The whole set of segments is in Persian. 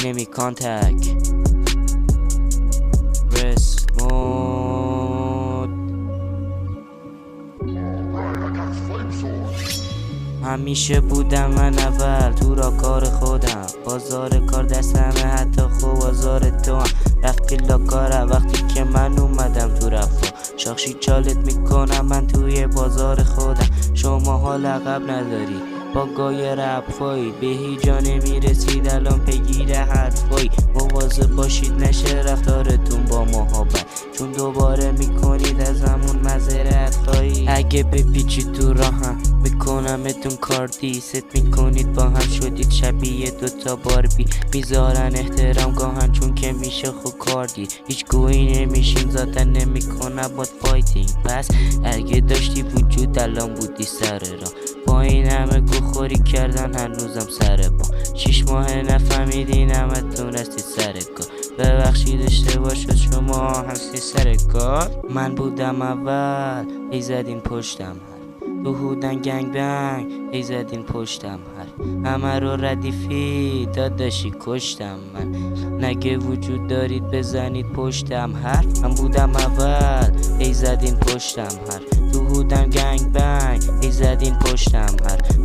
enemy contact. Press mode. همیشه بودم من اول تو را کار خودم، بازار کار دستمه حتی خوب بازار تو هم. رفتی لاکاره وقتی که من اومدم تو رفا، شاخشی چالت میکنم من توی بازار خودم. شما ها لقب نداری با گای رفایی، به هیجا نمیرسید الان بگیر حرفایی. مواظب باشید نشه رفتارتون با محبت، چون دوباره میکنید از همون معذرت خواهی. اگه بپیچید تو راهم میکنمتون کاردی، ست میکنید با هم شدید شبیه دوتا باربی. میذارن احترام گاهن چون که میشه خود کاردی، هیچ گویی نمیشین ذاتن نمیکنه باد فایتینگ. پس اگه داشتی وجود الان بودی سر را، با این همه گوخوری کردن هنوزم سر با. 6 ماه نفهمیدین همه تونستی سر کار، ببخشید اشتباه شد شما هستی سر کار. من بودم اول ای زدین پشتم تو هودن گنگ بنگ، ای زدین پشتم همه رو ردیفی داداشی کشتم من. نگه وجود دارید بزنید پشتم من بودم اول ای زدین پشتم تو هودن گنگ بنگ، ای زدین پشتم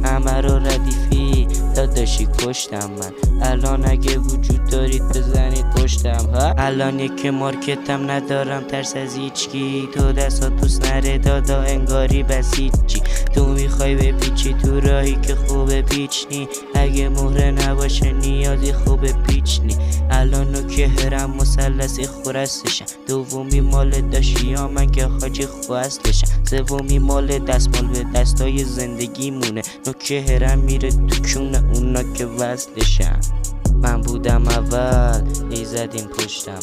همه رو ردیفی داداشی کشتم من. الان اگه وجود دارید بزنید پشتم الان یک مارکتم ندارم ترس از هیچکی، تو دستات توس نره دادا انگاری بسیجی. تو میخوای بپیچی تو راهی که خوبه پیچ نی، اگه مهره نباشه نیازی خوبه پیچ نی. الان نوکه هرم مثلثی خورستشم، دومی مال داشتی ها من که حاجی خواستشم، سومی مال دستمال به دستای زندگی مونه. نوکه هرم میره تو کونه اونا که وصلشم. من بودم اول ای زدین پشتم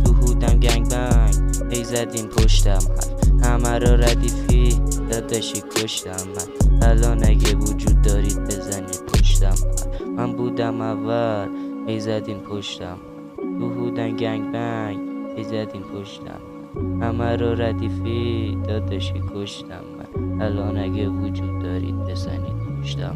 تو هودم گنگ بنگ، ای زدین پشتم همه رو ردیفی داداشی کشتم من. الان اگه وجود دارید بزنید پشتم من بودم اول ای زدین پشتم تو هودن گنگ بنگ، ای زدین پشتم همه رو ردیفی داداشی کشتم من. الان اگه وجود دارید بزنید پشتم